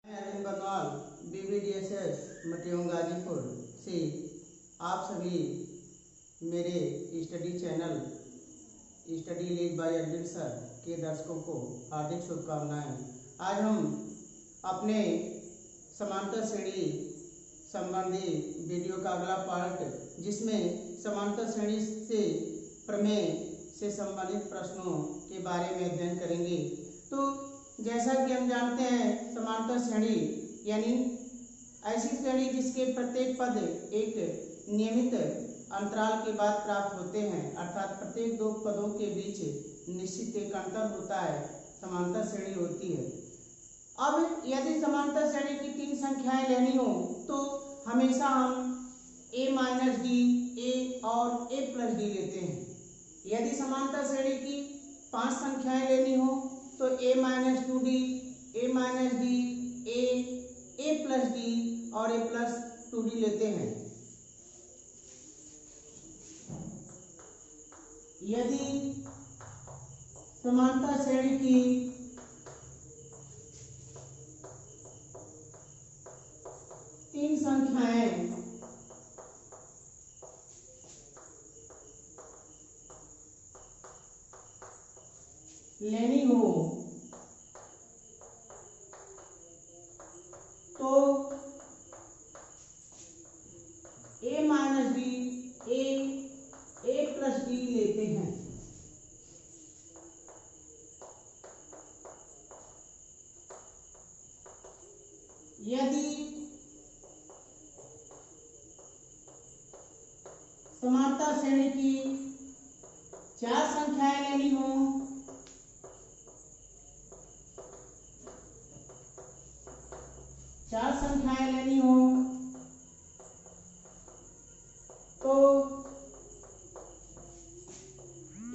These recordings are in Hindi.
अरविंद बनवाल BBDSS मटियों गाजीपुर से आप सभी मेरे study channel study lead by Arvind sir के दर्शकों को हार्दिक शुभकामनाएं। आज हम अपने समांतर श्रेणी संबंधी वीडियो का अगला पार्ट, जिसमें समांतर श्रेणी से प्रमेय से संबंधित प्रश्नों के बारे में अध्ययन करेंगे। तो जैसा कि हम जानते हैं, समांतर श्रेणी यानी ऐसी श्रेणी जिसके प्रत्येक पद एक नियमित अंतराल के बाद प्राप्त होते हैं, अर्थात प्रत्येक दो पदों के बीच निश्चित एक अंतर होता है, समांतर श्रेणी होती है। अब यदि समांतर श्रेणी की तीन संख्याएं लेनी हो तो हमेशा हम a माइनस डी, a और a प्लस डी लेते हैं। यदि समांतर श्रेणी की पांच संख्याएं लेनी हो तो a minus two D, a minus d, a plus D और a प्लस टू डी लेते हैं। यदि समांतर श्रेणी की तीन संख्याएं लेनी हो तो a minus d, a plus D लेते हैं। यदि समांतर श्रेणी की चार संख्याएं लेनी हो तो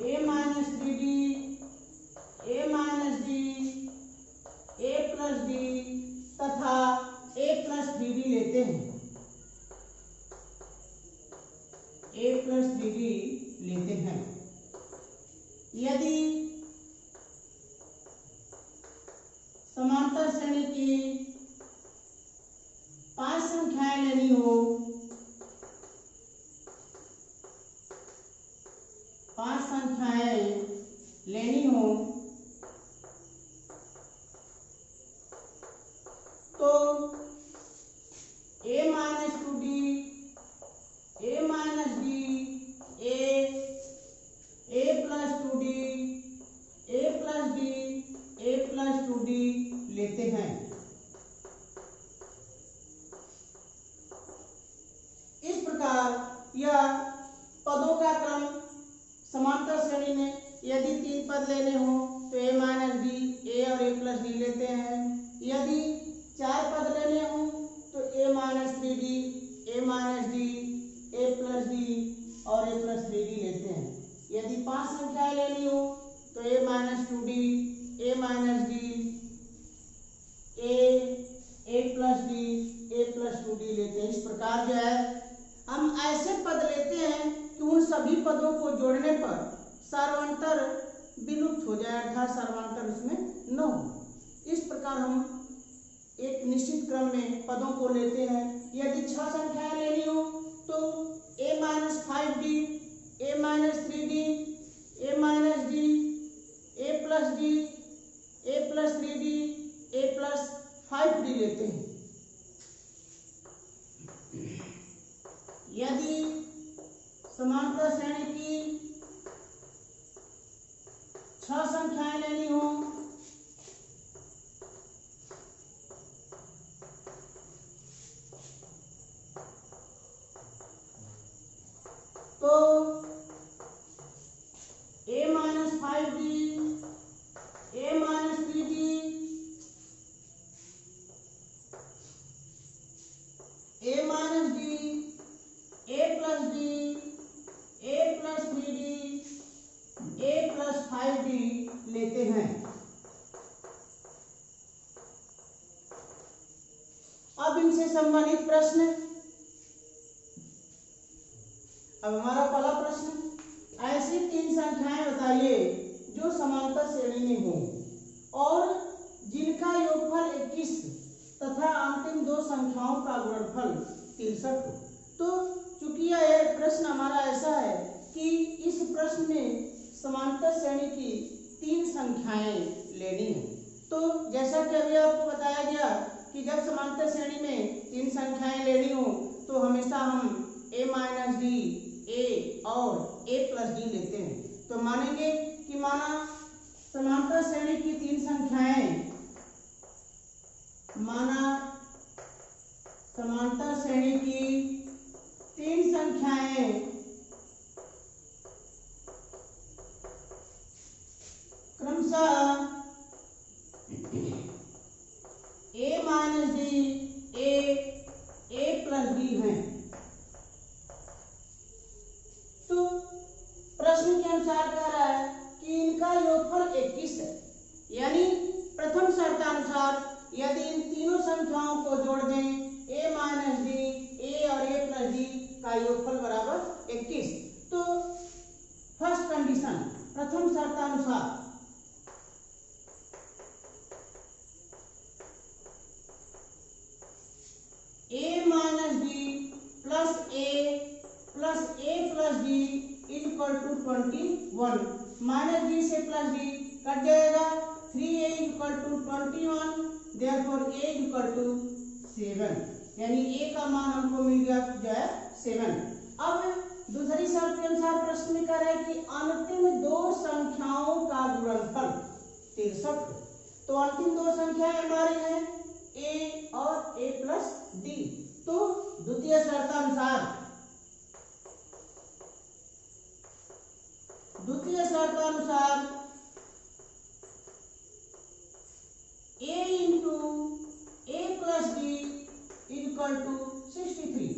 a minus D D, a minus d, a plus D तथा a प्लस डी डी लेते हैं। a प्लस डी डी लेते हैं। यदि समांतर श्रेणी की पांच संख्याएं लेनी हो, तो a minus two D, a minus d, a plus two D, a plus D, a plus two D लेते हैं। इस प्रकार यह पदों का क्रम समांतर श्रेणी में यदि तीन पद लेने हो तो a माइनस डी, a और a प्लस डी लेते हैं। यदि चार पद लेने हो तो a minus three D, a minus d, a plus D और a प्लस थ्री डी लेते हैं। यदि पांच संख्याएं लेनी हो तो a minus two D, a minus d, a plus D, a plus two D लेते हैं। इस प्रकार जो है हम ऐसे पद लेते हैं कि उन सभी पदों को जोड़ने पर सर्वांतर विलुप्त हो जाए, अर्थात सर्वांतर उसमें न हो। इस प्रकार हम एक निश्चित क्रम में पदों को लेते हैं। यदि छह संख्याएं लेनी हो तो a minus five D, a minus three D, a minus d, a plus D, a plus three D, a plus five D लेते हैं। यदि समांतर श्रेणी की छह संख्याएं लेनी हो तो a minus five D, a minus three D, a minus d, a plus D, a plus three D, a plus five D लेते हैं। अब इनसे संबंधित प्रश्न। अब हमारा पहला प्रश्न, ऐसी तीन संख्याएं बताइए जो समांतर श्रेणी में हो और जिनका योगफल 21 तथा अंतिम दो संख्याओं का गुणनफल 63 हो। तो चूंकि यह प्रश्न हमारा ऐसा है कि इस प्रश्न में समांतर श्रेणी की 3 संख्याएं लेनी है। तो जैसा कि अभी आपको बताया गया कि जब समांतर श्रेणी में 3 संख्याएं लेनी हो तो हमेशा हम a माइनस डी, a और a प्लस डी लेते हैं। तो मानेंगे कि माना समांतर श्रेणी की 3 संख्याएं, माना समांतर श्रेणी की 3 संख्याएं क्रमशः a minus d, a plus D हैं। तो प्रश्न के अनुसार कह रहा है कि इनका योगफल 21 है, यानी प्रथम शर्तानुसार यदि इन तीनों संख्याओं को जोड़ दें a माइनस डी, a और a प्लस डी का योगफल बराबर 21। तो फर्स्ट कंडीशन, प्रथम शर्तानुसार a minus d plus a plus d equal to 21। Minus d से प्लस डी कट जाएगा, 3a equal to 21, therefore a equal to 7, यानी a का मान हमको मिल गया जो है 7। अब दूसरी शर्त के अनुसार प्रश्न में कह रहा है कि अंतिम दो संख्याओं का गुणनफल 63। तो अंतिम दो संख्याएं हमारी हैं a और a प्लस डी। तो द्वितीय शर्तानुसार a into a plus d equal to 63।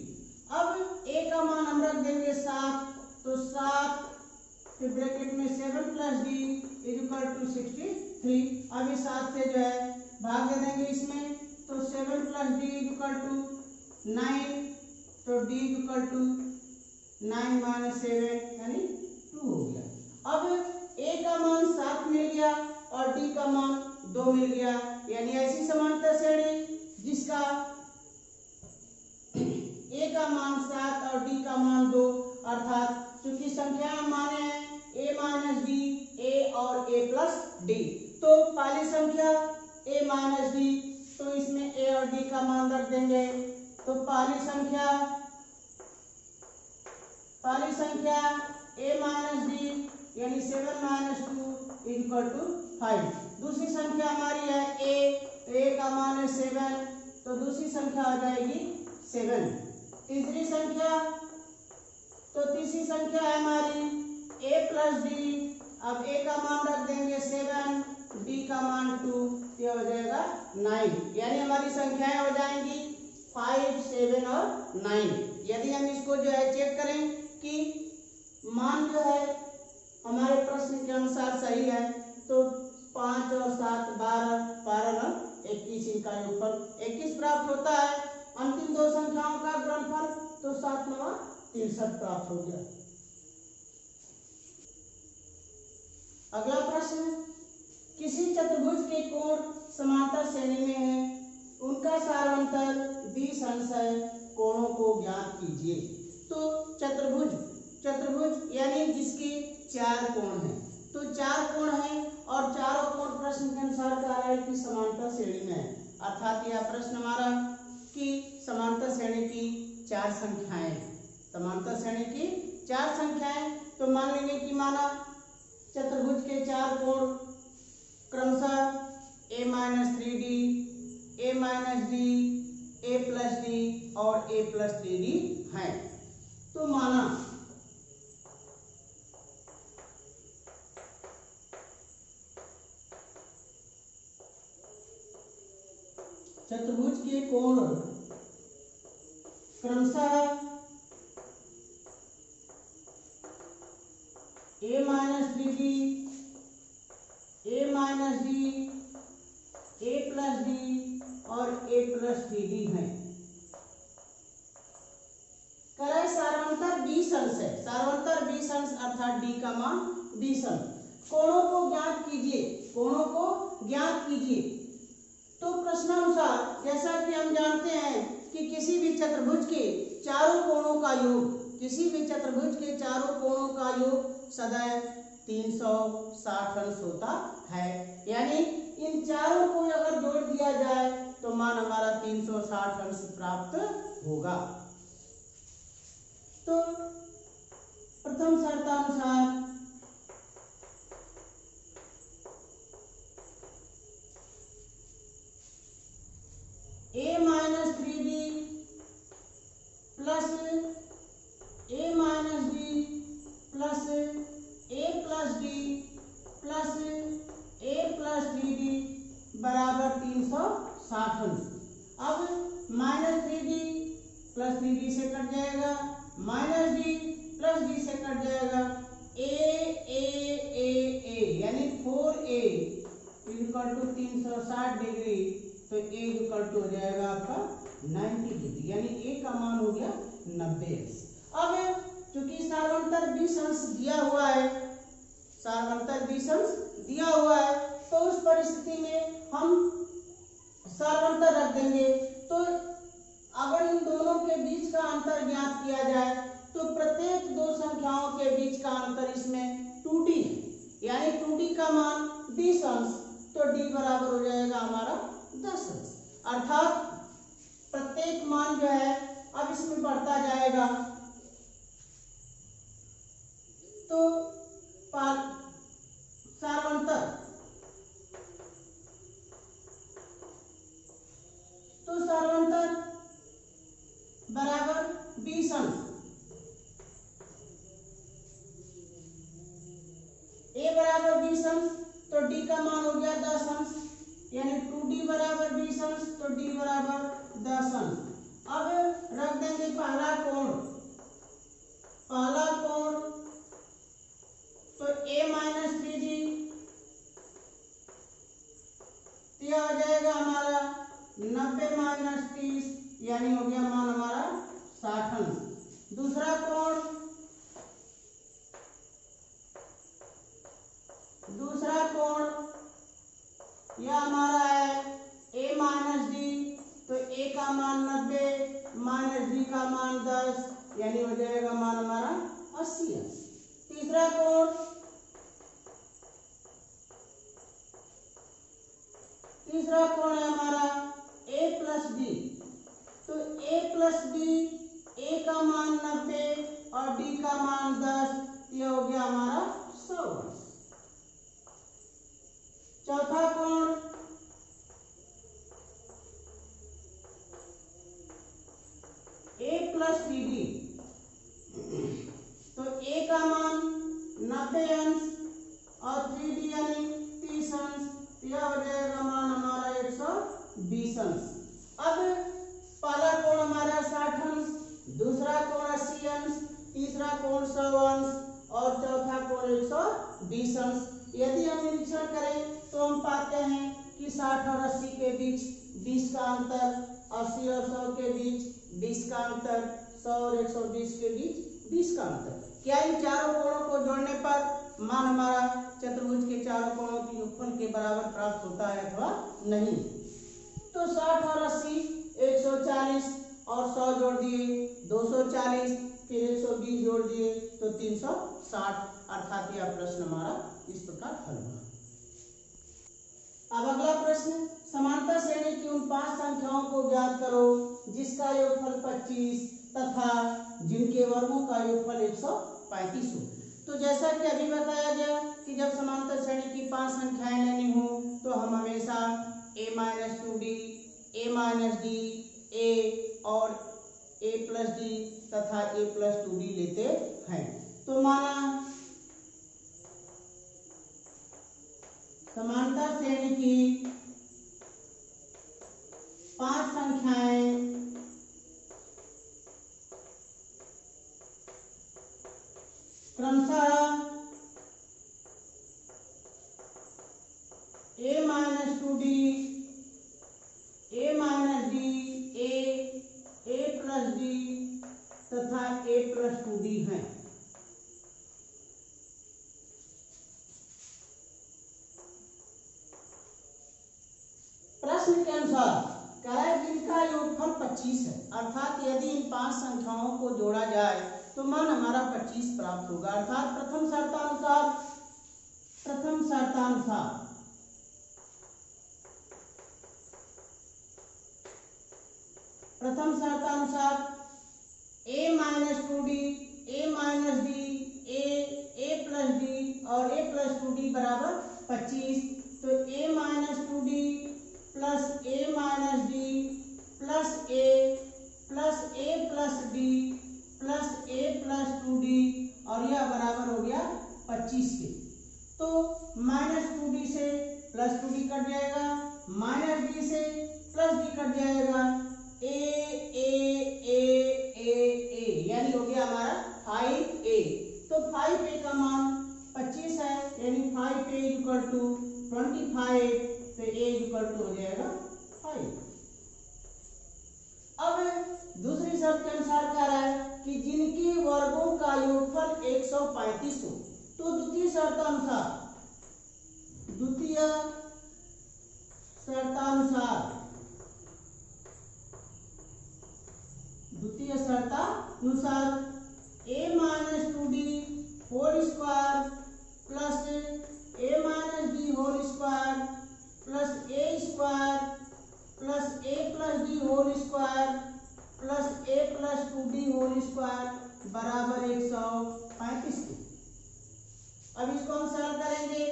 अब a का मान हम रख देंगे 7, तो 7 फिर ब्रैकेट में 7 प्लस डी इक्वल टू 63। अब इस 7 से जो है भाग दे देंगे इसमें, तो 7 प्लस डी इक्वल टू 9, तो डी इक्वल टू 9 माइनस 7 यानी 2 हो गया। अब a का मान 7 मिल गया और d का मान 2 मिल गया, यानी ऐसी समांतर श्रेणी जिसका a का मान 7 और d का मान 2, अर्थात चूंकि संख्या माने हैं a माइनस डी, a और a प्लस डी। तो पहली संख्या a माइनस डी, तो इसमें a और d का मान रख देंगे। तो पहली संख्या a माइनस डी यानी 7 माइनस 2 इक्वल टू 5। दूसरी संख्या हमारी है a का मान है 7, तो दूसरी संख्या आ जाएगी 7। तीसरी संख्या है हमारी a प्लस डी। अब a का मान रख देंगे 7, d का मान 2, ये हो जाएगा 9, यानी हमारी संख्याएं हो जाएंगी 5, 7 और 9। यदि हम इसको जो है चेक करें कि मान जो है हमारे प्रश्न के अनुसार सही है, तो 5 और 7 12, 12 और 21 इनका योगफल 21 प्राप्त होता है। अंतिम दो संख्याओं का गुणनफल तो 7 9 63 प्राप्त हो गया। अगला प्रश्न, किसी चतुर्भुज के कोण समांतर श्रेणी में है, उनका सारांतर 20 अंश है, कोणों को ज्ञात कीजिए। तो चतुर्भुज यानी जिसके 4 कोण हैं, तो 4 कोण हैं और चारों कोण प्रश्न के अनुसार कह रहा है कि समांतर श्रेणी में है, अर्थात यह प्रश्न हमारा कि समांतर श्रेणी की 4 संख्याएं, समांतर श्रेणी की 4 संख्याएं। तो मान लेंगे कि माना चतुर्भुज के 4 कोण क्रमशः a minus 3d, a minus d, a plus D और a प्लस 3d हैं। तो माना चतुर्भुज के कोण क्रमशः a minus 3d, a minus d, a plus D और a प्लस 3d है। कराए सारांतर 20 अंश है, सारांतर 20 अंश अर्थात d का मान 20 अंश। कोणों को ज्ञात कीजिए, कोणों को ज्ञात कीजिए। तो प्रश्नानुसार जैसा कि हम जानते हैं कि किसी भी चतुर्भुज के चारों कोणों का योग, किसी भी चतुर्भुज के चारों कोणों का योग सदैव 360 अंश होता है। यानी इन चारों को अगर जोड़ दिया जाए तो मान हमारा 360 अंश प्राप्त होगा। तो प्रथम शर्तानुसार a minus 3d plus a minus d plus a plus d plus a plus 3d बराबर 360 अंश। अब माइनस 3d प्लस 3d से कट जाएगा, माइनस d प्लस d से कट जाएगा, a यानी 4a इक्वल टू 360 डिग्री, तो a इक्वल टू हो जाएगा आपका 90 डिग्री, यानी a का मान हो गया 90 अंश। अब चूंकि सार्वंतर 20 अंश दिया हुआ है, सार्वंतर 20 अंश दिया हुआ है, तो उस परिस्थिति में हम सार्वंतर रख देंगे। तो अगर इन दोनों के बीच का अंतर ज्ञात किया जाए तो प्रत्येक दो संख्याओं के बीच का अंतर इसमें 2d है, यानी 2d का मान 20 अंश, तो d बराबर हो जाएगा हमारा 10 अंश। अर्थात प्रत्येक मान जो है अब इसमें बढ़ता जाएगा। तो सार्वंतर बराबर 20 अंश, a बराबर 20 अंश, तो d का मान हो गया 10 अंश, यानी 2d बराबर 20 अंश, तो d बराबर 10 अंश। अब रख देंगे पहला कोण, तो a माइनस 3d, यह हो जाएगा हमारा 90 माइनस 30, यानी हो गया मान हमारा 60 अंश। दूसरा कोण यह हमारा है a माइनस d, तो a का मान 90 माइनस d का मान 10, यानी हो जाएगा मान हमारा 80 अंश। तीसरा कोण है हमारा a प्लस d, तो a प्लस d, a का मान 90 और d का मान 10, यह हो गया हमारा 100 अंश। चौथा कोण a प्लस 3d, तो a का मान 90 अंश और 3d यानी 30 अंश, यह हो जाएगा मान हमारा 120 अंश। अब पहला कोण हमारा 60 अंश, दूसरा कोण 80 अंश, तीसरा कोण 100 अंश और चौथा कोण 120 अंश। यदि हम निरीक्षण करें तो हम पाते हैं कि 60 और 80 के बीच 20 का अंतर, 80 और 100 के बीच 20 का अंतर, 100 और 120 के बीच 20 का अंतर। क्या इन चारों कोणों को जोड़ने पर मान हमारा चतुर्भुज के चारों कोणों की योगफल के बराबर प्राप्त होता है अथवा नहीं? तो 60 और 80 140 और 100 जोड़ दिए 240, फिर 120 जोड़ दिए तो 360, अर्थात यह प्रश्न हमारा इस प्रकार हल हुआ। अब अगला प्रश्न, समांतर श्रेणी की उन 5 संख्याओं को ज्ञात करो जिसका योगफल 25 तथा जिनके वर्गों का योगफल 135 हो। तो जैसा कि अभी बताया गया कि जब समांतर श्रेणी की 5 संख्याएं लेनी हो तो हम हमेशा a minus 2d, a minus d, a और a प्लस d तथा a प्लस 2d लेते हैं। तो माना समांतर श्रेणी की 5 संख्याएं क्रमशः a minus 2d, a minus d, a plus d तथा a प्लस 2d हैं। प्रश्न के अनुसार अनुसार कह रहा है जिनका योगफल 25 है, अर्थात यदि इन 5 संख्याओं को जोड़ा जाए तो मान हमारा 25 प्राप्त होगा। अर्थात प्रथम शर्तानुसार a minus 2d, a minus d, a plus d और a प्लस 2d बराबर 25। तो a minus 2d plus a minus d plus a plus a plus d plus a plus 2d और यह बराबर हो गया 25 के। तो माइनस 2d से प्लस 2d कट जाएगा, माइनस d से प्लस d कट जाएगा, ए यानी हो गया हमारा 5a। तो 5a का मान 25 है, यानी 5a इक्वल टू 25, तो a इक्वल टू हो जाएगा 5। अब दूसरी शर्त के अनुसार कह रहा है कि जिनके वर्गों का योगफल 135 हो। तो द्वितीय शर्तानुसार a minus 2d whole square plus a minus d whole square plus a square plus a plus d whole square plus a plus 2d whole square बराबर 135 के। अब इसको हम सरल करेंगे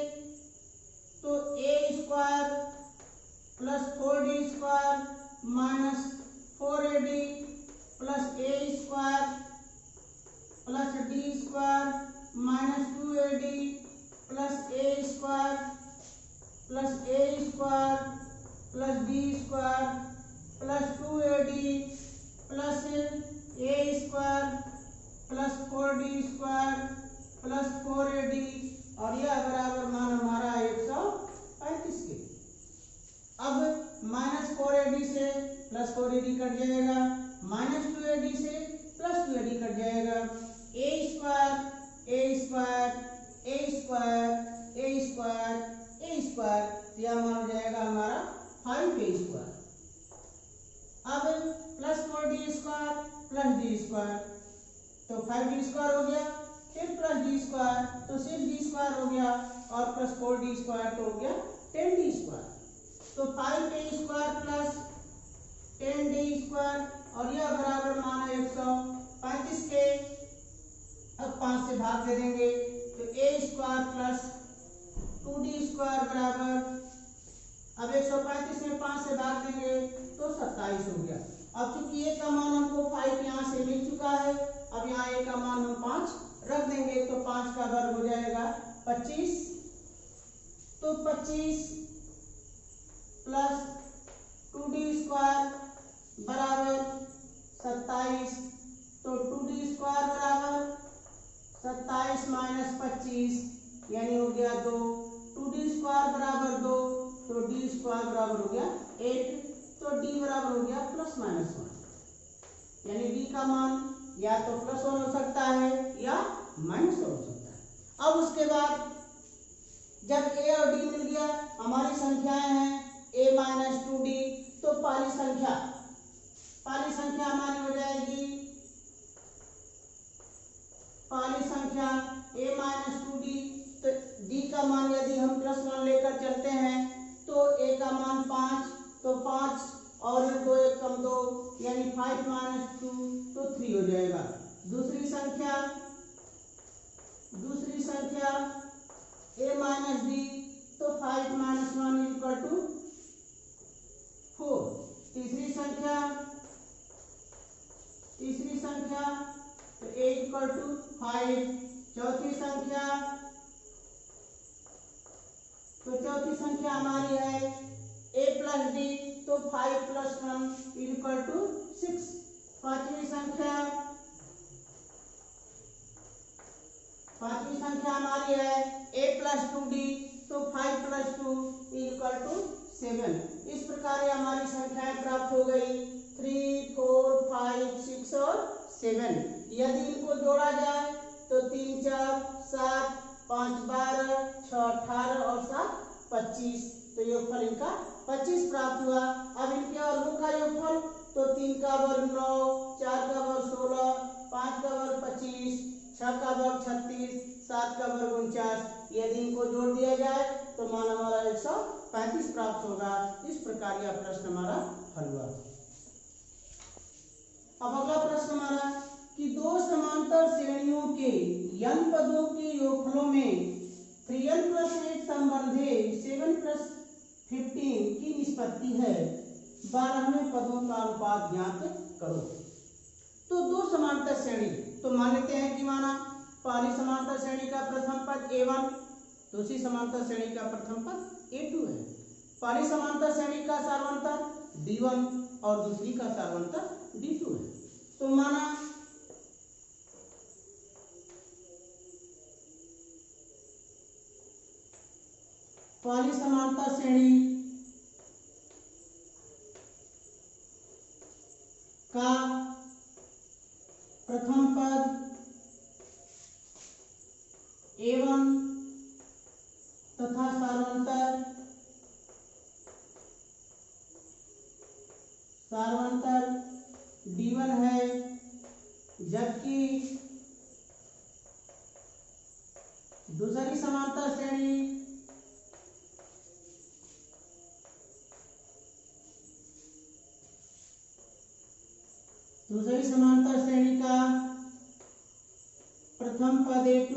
तो a square plus 4d square minus 4ad plus a square plus d square minus 2ad plus a square plus a square plus d square plus 2ad plus a square plus 4d square plus 4ad और यह बराबर मान हमारा 135 के। अब माइनस 4ad से प्लस 4ad कट जाएगा, माइनस 2ad से प्लस 2ad कट जाएगा, a स्क्वायर यह मान हो जाएगा हमारा 5a स्क्वायर। अब plus 4d square plus d square, तो 5d स्क्वायर हो गया, फिर प्लस d स्क्वायर तो 6d स्क्वायर हो गया और प्लस 4d स्क्वायर तो हो गया 10d स्क्वायर। तो 5a square plus 10d square और यह बराबर मान है 135 के। अब 5 से भाग दे देंगे तो a square plus 2d square बराबर, अब 135 में 5 से भाग देंगे तो 27 हो गया। अब चूंकि a का मान हमको 5 यहाँ से मिल चुका है, अब यहाँ a का मान हम 5 रख देंगे तो 5 का वर्ग हो जाएगा 25। तो 25 प्लस 2d स्क्वायर बराबर 27, तो 2d स्क्वायर बराबर 27 माइनस 25 यानी हो गया 2, 2d स्क्वायर बराबर 2, तो d स्क्वायर बराबर हो गया 8, तो d बराबर हो गया प्लस माइनस 1, यानी d का मान या तो प्लस 1 हो सकता है या माइनस 1 हो सकता है। अब उसके बाद जब a और d मिल गया, हमारी संख्याएं हैं a माइनस 2d, तो पहली संख्या हमारी हो जाएगी, पहली संख्या a माइनस 2d, तो d का मान यदि हम प्लस 1 लेकर चलते हैं तो a का मान 5, तो 5 और 2 1 कम 2 यानी 5 माइनस 2 तो 3 हो जाएगा। दूसरी संख्या a माइनस d, तो 5 माइनस 1 इक्वल टू 4। तीसरी संख्या तो a इक्वल टू 5। चौथी संख्या हमारी है a प्लस d, तो 5 प्लस 1 इक्वल टू 6। पांचवी संख्या हमारी है a प्लस 2d, तो 5 प्लस 2 इक्वल टू 7। इस प्रकार हमारी संख्याएं प्राप्त हो गई 3, 4, 5, 6 और 7। यदि इनको जोड़ा जाए तो 3 4 7 5 12 6 18 और 7 25। तो योगफल इनका 25 प्राप्त हुआ। अब इनके वर्गों का योगफल, तो 3 का वर्ग 9, 4 का वर्ग 16, 5 का वर्ग 25, 6 का वर्ग 36, 7 का वर्ग 49। यदि इनको जोड़ दिया जाए तो मान हमारा 135 प्राप्त होगा। इस प्रकार यह प्रश्न हमारा हल हुआ। अब अगला प्रश्न हमारा कि दो समांतर श्रेणियों के n पदों के योगफलों में 3n + 8 संबंधे 7 + 15 की निष्पत्ति है, 12वें पदों का अनुपात ज्ञात करो। तो दो समांतर श्रेणी, तो मान लेते हैं कि माना पहली समांतर श्रेणी का प्रथम पद a1, दूसरी समांतर श्रेणी का प्रथम पद a2 है। पहली समांतर श्रेणी का सार्वंतर d1 और दूसरी का सार्वंतर d2 है। तो माना पहली समांतर श्रेणी का प्रथम पद a1 तथा सार्वंतर d1 है, जबकि दूसरी समांतर श्रेणी का प्रथम पद a2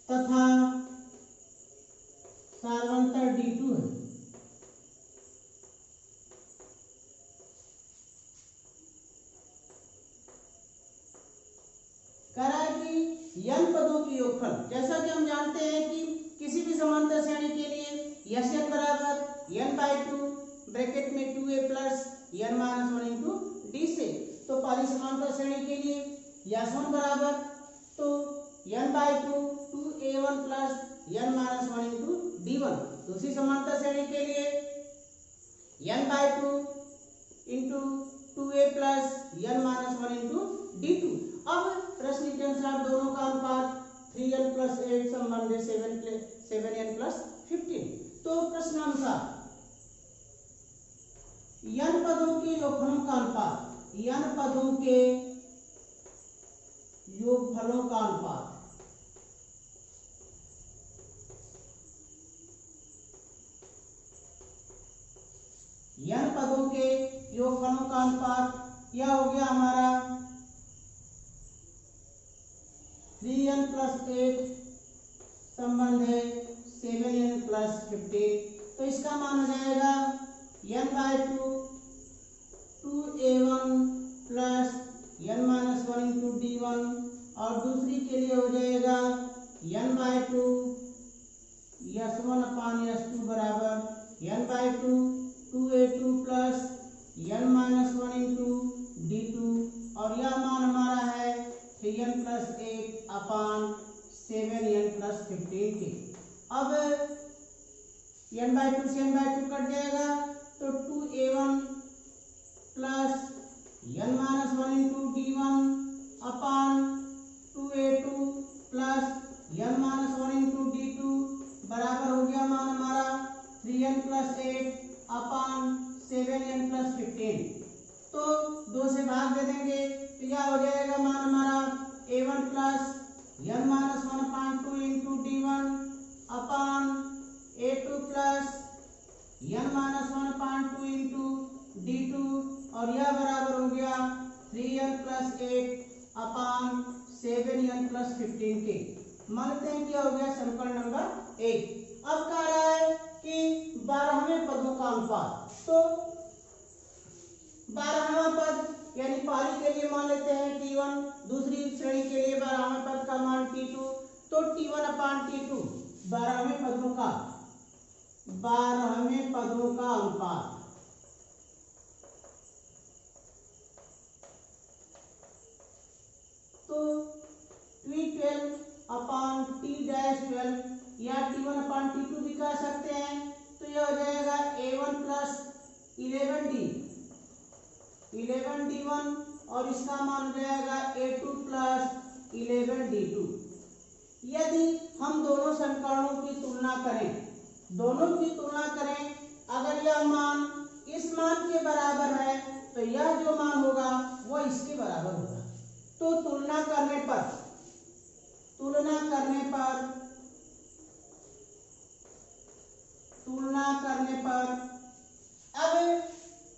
तथा सार्वंतर d2 है। कह रहा है कि n पदों की योगफल, जैसा कि हम जानते हैं कि किसी भी समांतर श्रेणी के लिए Sn बराबर n/2 ब्रैकेट में 2a plus n minus 1 into D से। तो पहली समांतर श्रेणी के लिए S1 बराबर तो n/2 2a1 plus n minus 1 into d1। दूसरी समांतर श्रेणी के लिए n/2 into 2a plus n minus 1 into d2। अब प्रश्न के अनुसार दोनों का अनुपात 3n + 8 संबंधित 7n + 15। तो प्रश्न अनुसार n पदों के योगफलों का अनुपात, n पदों के योगफलों का अनुपात n पदों के योगफलों का अनुपात यह हो गया हमारा 3n + 8 संबंध है 7n + 15। तो इसका मान हो जाएगा n/2 2a1 plus n minus 1 into d1। और दूसरी के लिए हो जाएगा n/2 S1/S2 बराबर n/2 2a2 plus n minus 1 into d2। और यह मान हमारा है 3n + 8 अपान 7n + 15 के। अब n/2 से n/2 कट जाएगा तो 2a1 plus n minus 1 into d1 अपान 2a2 plus n minus 1 into d2 बराबर हो गया मान हमारा 3n + 8 अपान 7n + 15। तो 2 से भाग दे देंगे तो यह हो जाएगा मान हमारा a1 plus n minus 1/2 into d1 अपान a2 plus n minus 1/2 into d2। और यह बराबर हो गया 3n + 8 अपान 7n + 15 के। मानते हैं कि हो गया समीकरण नंबर 1। अब कह रहा है कि 12वें पदों का अनुपात, तो 12वां पद यानी पहली के लिए मान लेते हैं t1, दूसरी श्रेणी के लिए 12वें पद का मान t2। तो t1/t2 12वें पदों का अनुपात तो t12/t-12 या t1/t2 भी कह सकते हैं। तो यह हो जाएगा a1 प्लस 11d1 और इसका मान हो जाएगा a2 प्लस 11d2। यदि हम दोनों समीकरणों की तुलना करें दोनों की तुलना करें, अगर यह मान इस मान के बराबर है तो यह जो मान होगा वह इसके बराबर होगा। तो तुलना करने पर अब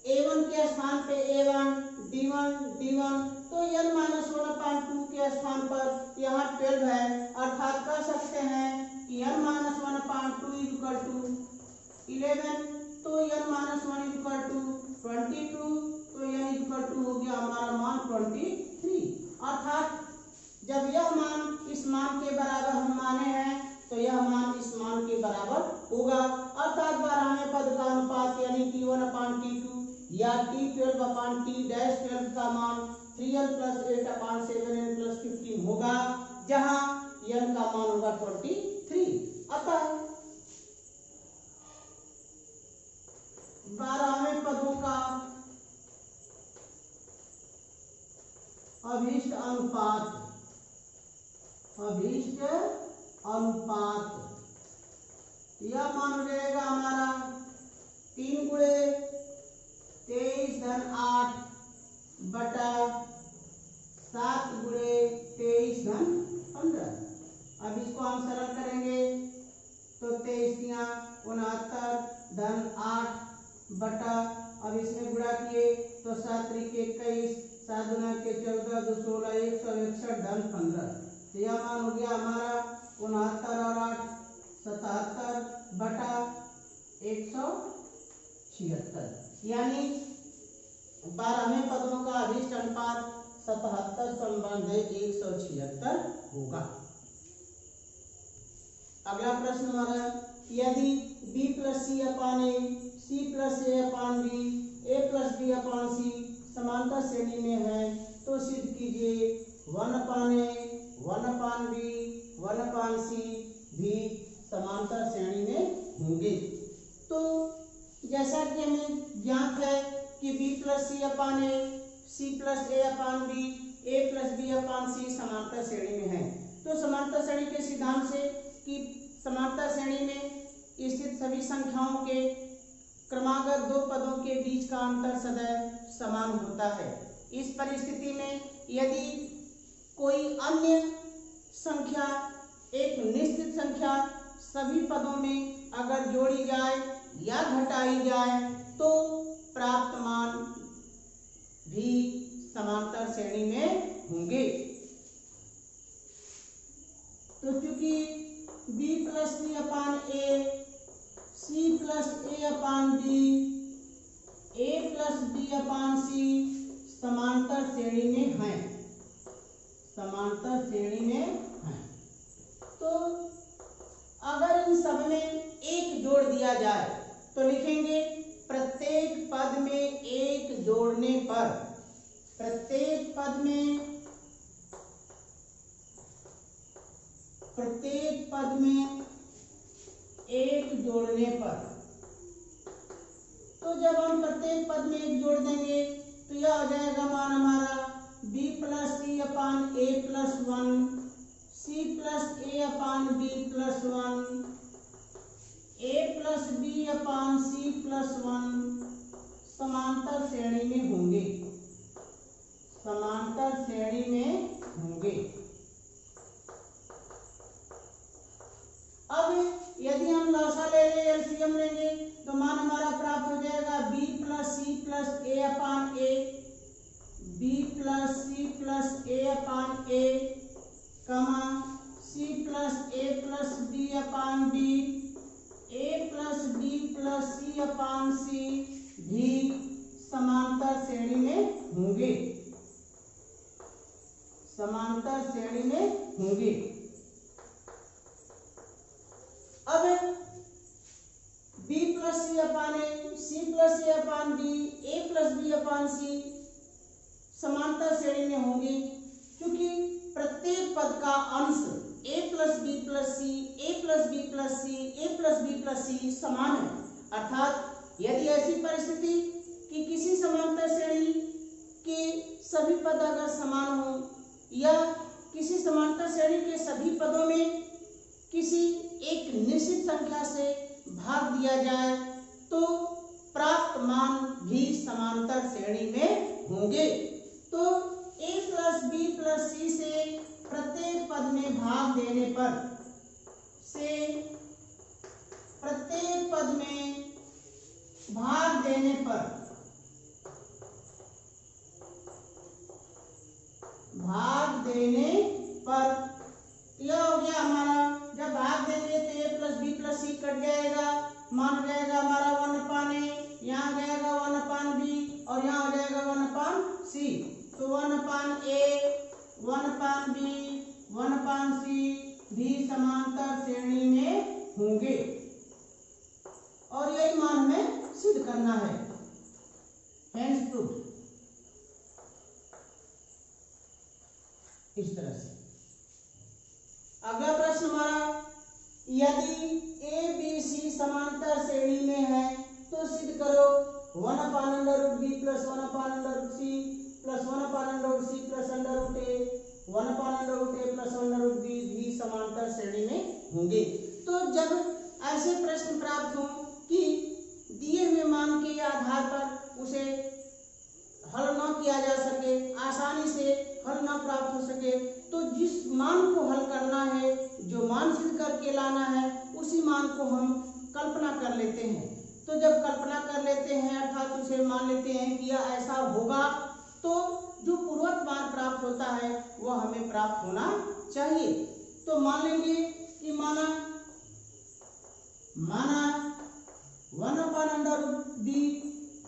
a1 के स्थान पे a1 d1 तो n-1/2 के स्थान पर यहाँ 12 है, अर्थात कह सकते हैं कि n-1/2 = 11, तो n-1 = 22, तो n हो गया हमारा मान 23। अर्थात जब यह मान इस मान के बराबर हम माने हैं तो यह मान इस मान के बराबर होगा। अर्थात 12वें पद का अनुपात यानी T1/T2 या T12/T-12 का मान 3n + 8/7n + 15 होगा, जहां n का मान होगा 23। अतः 12वें पदों का अभीष्ट अनुपात यह मान हो जाएगा हमारा 3 × 23-8 बटा 7 × 23-15। अब इसको हम सरल करेंगे तो 23×69-8 बटा, अब इसमें गुणा किए तो 7 × 21, 7 × 14, 2 16, 161-15। तो यह मान हो गया हमारा 69 और 8 77 बटा 176, यानी 12वें पदों का अभीष्ट अनुपात 77/176 होगा। अगला प्रश्न हमारा, यदि b + c/a, c + a/b, a + b/c समांतर श्रेणी में है तो सिद्ध कीजिए 1/a, 1/b, 1/c भी समांतर श्रेणी में होंगे। तो जैसा कि हमें ज्ञात है कि b + c/a, c + a/b, a + b/c समांतर श्रेणी में है। तो समांतर श्रेणी के सिद्धांत से कि समांतर श्रेणी में स्थित सभी संख्याओं के क्रमागत दो पदों के बीच का अंतर सदैव समान होता है। इस परिस्थिति में यदि कोई अन्य संख्या, एक निश्चित संख्या सभी पदों में अगर जोड़ी जाए या घटाई जाए तो प्राप्त मान भी समांतर श्रेणी में होंगे। तो चूंकि b + c/a, c + a/b, a + b/c समांतर श्रेणी में हैं, तो अगर इन सब में एक जोड़ दिया जाए तो लिखेंगे प्रत्येक पद में एक जोड़ने पर, प्रत्येक पद में एक जोड़ने पर, तो जब हम प्रत्येक पद में एक जोड़ देंगे तो यह हो जाएगा मान हमारा b + c/a + 1, c + a/b + 1, a + b/c + 1 समांतर श्रेणी में होंगे, अब यदि हम लसा ले लें, एलसीएम लेंगे तो मान हमारा प्राप्त हो जाएगा b + c + a/a, b + c + a/a, c + a + b/b, a + b + c/c भी समांतर श्रेणी में होंगे, अब b + c/a, c + a/b, a + b/c समांतर श्रेणी में होंगे क्योंकि प्रत्येक पद का अंश a + b + c, a + b + c, a + b + c समान है। अर्थात यदि ऐसी परिस्थिति कि किसी समांतर श्रेणी के सभी पद अगर समान हो या किसी समांतर श्रेणी के सभी पदों में किसी एक निश्चित संख्या से भाग दिया जाए तो प्राप्त मान भी समांतर श्रेणी में होंगे। तो a प्लस बी प्लस सी से प्रत्येक पद में भाग देने पर यह हो गया हमारा, जब भाग देंगे तो a plus b plus c cut जाएगा, मान हो जाएगा हमारा 1/a, यहाँ जाएगा 1/b और यहाँ हो जाएगा 1/c। तो 1/a 1/b 1/c भी समांतर श्रेणी में होंगे और यही मान हमें सिद्ध करना है। Hence proof. इस तरह से अगला प्रश्न हमारा, यदि ए बी सी समांतर श्रेणी में है तो सिद्ध करो 1/√b plus 1/√c plus 1/√c plus √a 1/√a plus √b भी समांतर श्रेणी में होंगे। तो जब ऐसे प्रश्न प्राप्त हो कि दिए हुए मान के आधार पर उसे हल न किया जा सके, आसानी से हल न प्राप्त हो सके, तो जिस मान को हल करना है, जो मान सिद्ध करके लाना है, उसी मान को हम कल्पना कर लेते हैं। तो जब कल्पना कर लेते हैं अर्थात उसे मान लेते हैं कि यह ऐसा होगा, तो जो पूर्वत मान प्राप्त होता है वह हमें प्राप्त होना चाहिए। तो मान लेंगे कि माना 1/√b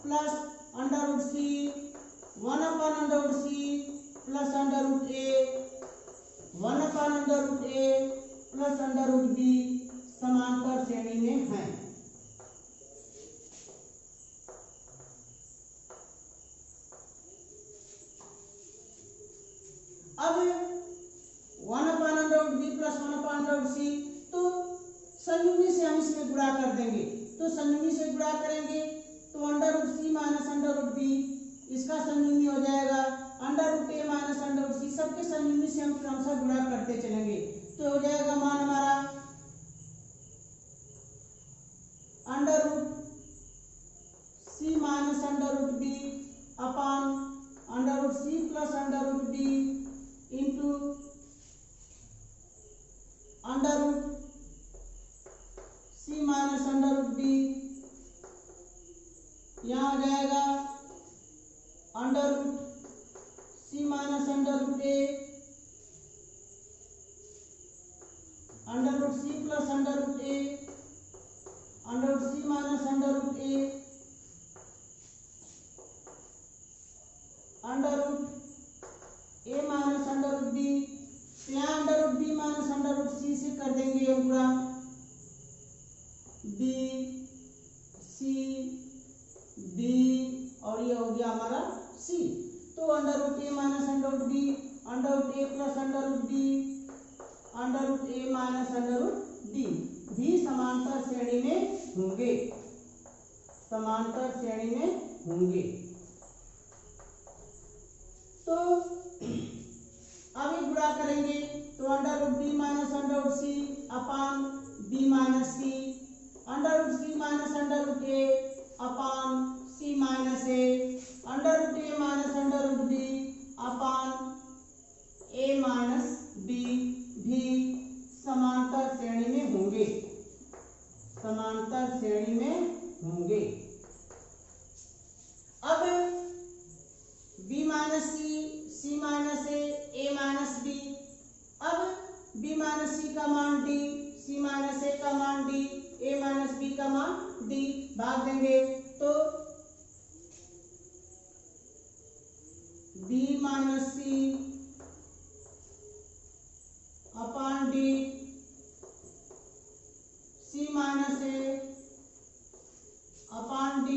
plus √c 1/√c plus √a 1/√a plus √b समांतर श्रेणी में है। अब 1/√b प्लस 1/√c तो संयुग्मी से हम इसमें गुणा कर देंगे। तो संयुग्मी से गुणा करेंगे तो √c माइनस √b इसका संयुग्मी हो जाएगा, √a माइनस √c सबके संयुग्मी से हम क्रमशः गुणा करते चलेंगे। तो हो जाएगा मान हमारा √c माइनस √b अपान √c plus √b into √c minus √b, यहाँ हो जाएगा √c minus √a √c plus √a √c minus √a √a minus √b। यहाँ √b माइनस √c से कर देंगे हम गुणा, b c b और ये हो गया हमारा c। तो √a minus √b √a plus √b √a minus √b भी समांतर श्रेणी में होंगे, समांतर श्रेणी में होंगे। तो अब गुणा करेंगे तो √b minus √c upon b minus c √c minus √a upon c minus a √a minus √b upon a minus b भी समांतर श्रेणी में होंगे, समांतर श्रेणी में होंगे। अब b minus c minus a minus b, अब b माइनस c का मान d, c माइनस a का मान d, a माइनस b का मान d, भाग देंगे तो b minus c upon d c minus a upon d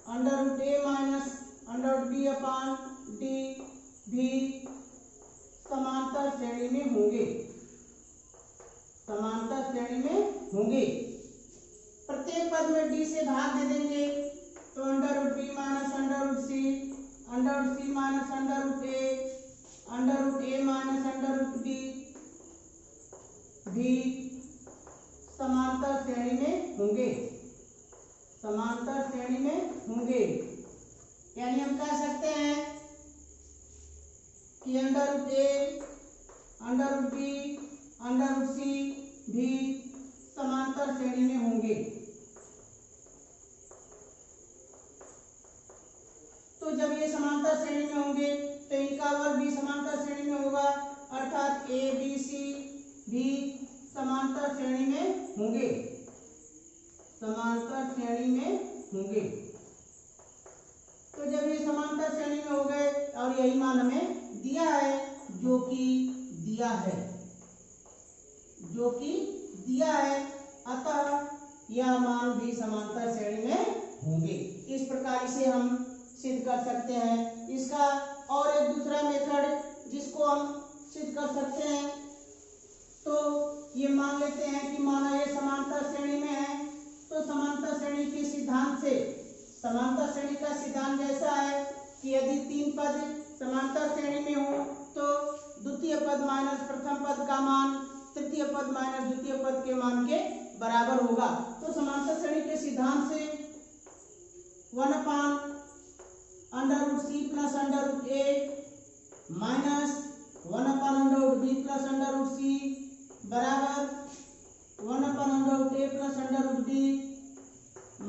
√a minus √b upon d भी समांतर श्रेणी में होंगे, समांतर श्रेणी में होंगे। प्रत्येक पद में d से भाग दे देंगे तो √b minus √c √c minus √a √a minus √b भी समांतर श्रेणी में होंगे, समांतर श्रेणी में होंगे। यानी हम कह सकते हैं कि under root a, under root b, under root c भी समांतर श्रेणी में होंगे। तो जब ये समांतर श्रेणी में होंगे तो इनका वर्ग भी समांतर श्रेणी में होगा, अर्थात ए बी सी भी समांतर श्रेणी में होंगे, समांतर श्रेणी में होंगे। तो जब ये समांतर श्रेणी में हो गए और यही मान हमें दिया है, जो कि दिया है, जो कि दिया है, अतः यह मान भी समांतर श्रेणी में होंगे। इस प्रकार इसे हम सिद्ध कर सकते हैं। इसका और एक दूसरा मेथड जिसको हम सिद्ध कर सकते हैं, तो ये मान लेते हैं कि माना ये समांतर श्रेणी में है, तो समांतर श्रेणी के सिद्धांत से, समांतर श्रेणी का सिद्धांत जैसा है कि यदि तीन पद समांतर श्रेणी में हो तो द्वितीय पद माइनस प्रथम पद का मान तृतीय पद माइनस द्वितीय पद के मान के बराबर होगा। तो समांतर श्रेणी के सिद्धांत से 1/√c plus √a minus 1/√b plus √c बराबर 1/√a plus √b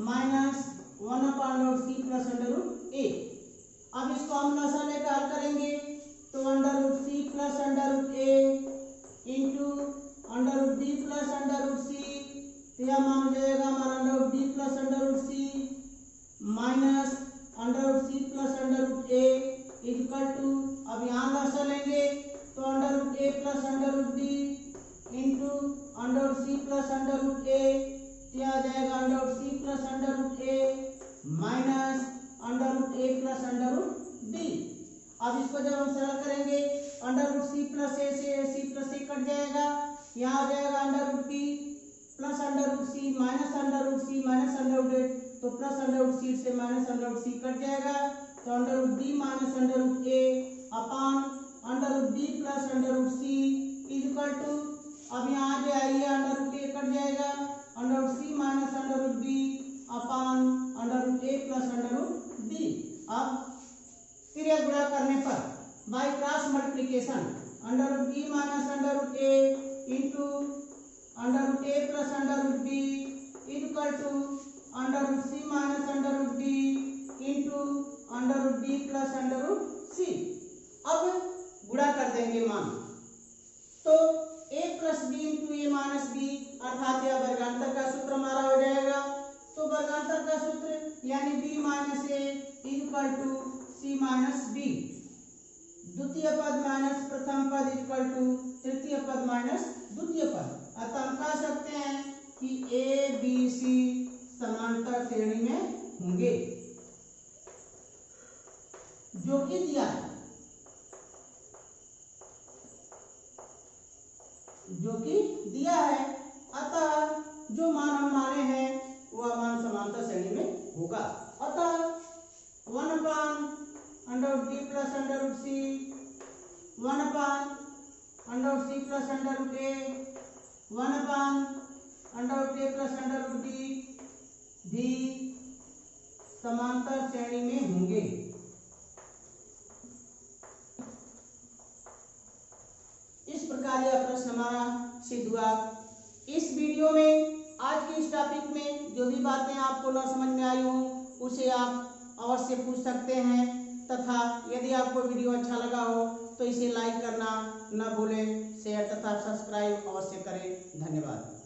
minus 1/√c plus √a। अब इसको हम लसा लेकर हल करेंगे तो √c plus √a into √b plus √c, तो यह मान हो जाएगा हमारा √b plus √c minus √c plus √a equal to, अब यहाँ लसा लेंगे तो √a plus √b into √c plus √a, यह आ जाएगा √c plus √a minus √a plus √b। अब इसको जब हम सरल करेंगे √c प्लस a से c प्लस a कट जाएगा, यहाँ आ जाएगा √b plus √c minus √c minus √a, तो प्लस √c से माइनस √c कट जाएगा, तो √b minus √a upon √b plus √c equal to, अब यहाँ आ जाइए √a कट जाएगा, √c minus √b upon √a plus √b। अब फिर यह गुणा करने पर by cross multiplication √b minus √a into √a plus √b equal to √c minus √b into √b plus √c। अब गुणा कर देंगे मान, तो a plus b into a minus b, अर्थात यह वर्गांतर का सूत्र हमारा हो जाएगा। तो वर्गांतर का सूत्र यानी b minus a equal to c minus b, द्वितीय पद माइनस प्रथम पद इक्वल टू तृतीय पद माइनस द्वितीय पद। अतः हम कह सकते हैं कि a b c समांतर श्रेणी में होंगे, जो कि दिया है, जो कि दिया है। अतः जो मान हम माने हैं वह मान समांतर श्रेणी में होगा। अतः 1/√b plus √c 1/√c plus √a 1/√a plus √b भी समांतर श्रेणी में होंगे। इस प्रकार यह प्रश्न हमारा सिद्ध हुआ। इस वीडियो में आज के इस टॉपिक में जो भी बातें आपको न समझ में आई हो उसे आप अवश्य पूछ सकते हैं, तथा यदि आपको वीडियो अच्छा लगा हो तो इसे लाइक करना न भूलें, शेयर तथा सब्सक्राइब अवश्य करें। धन्यवाद।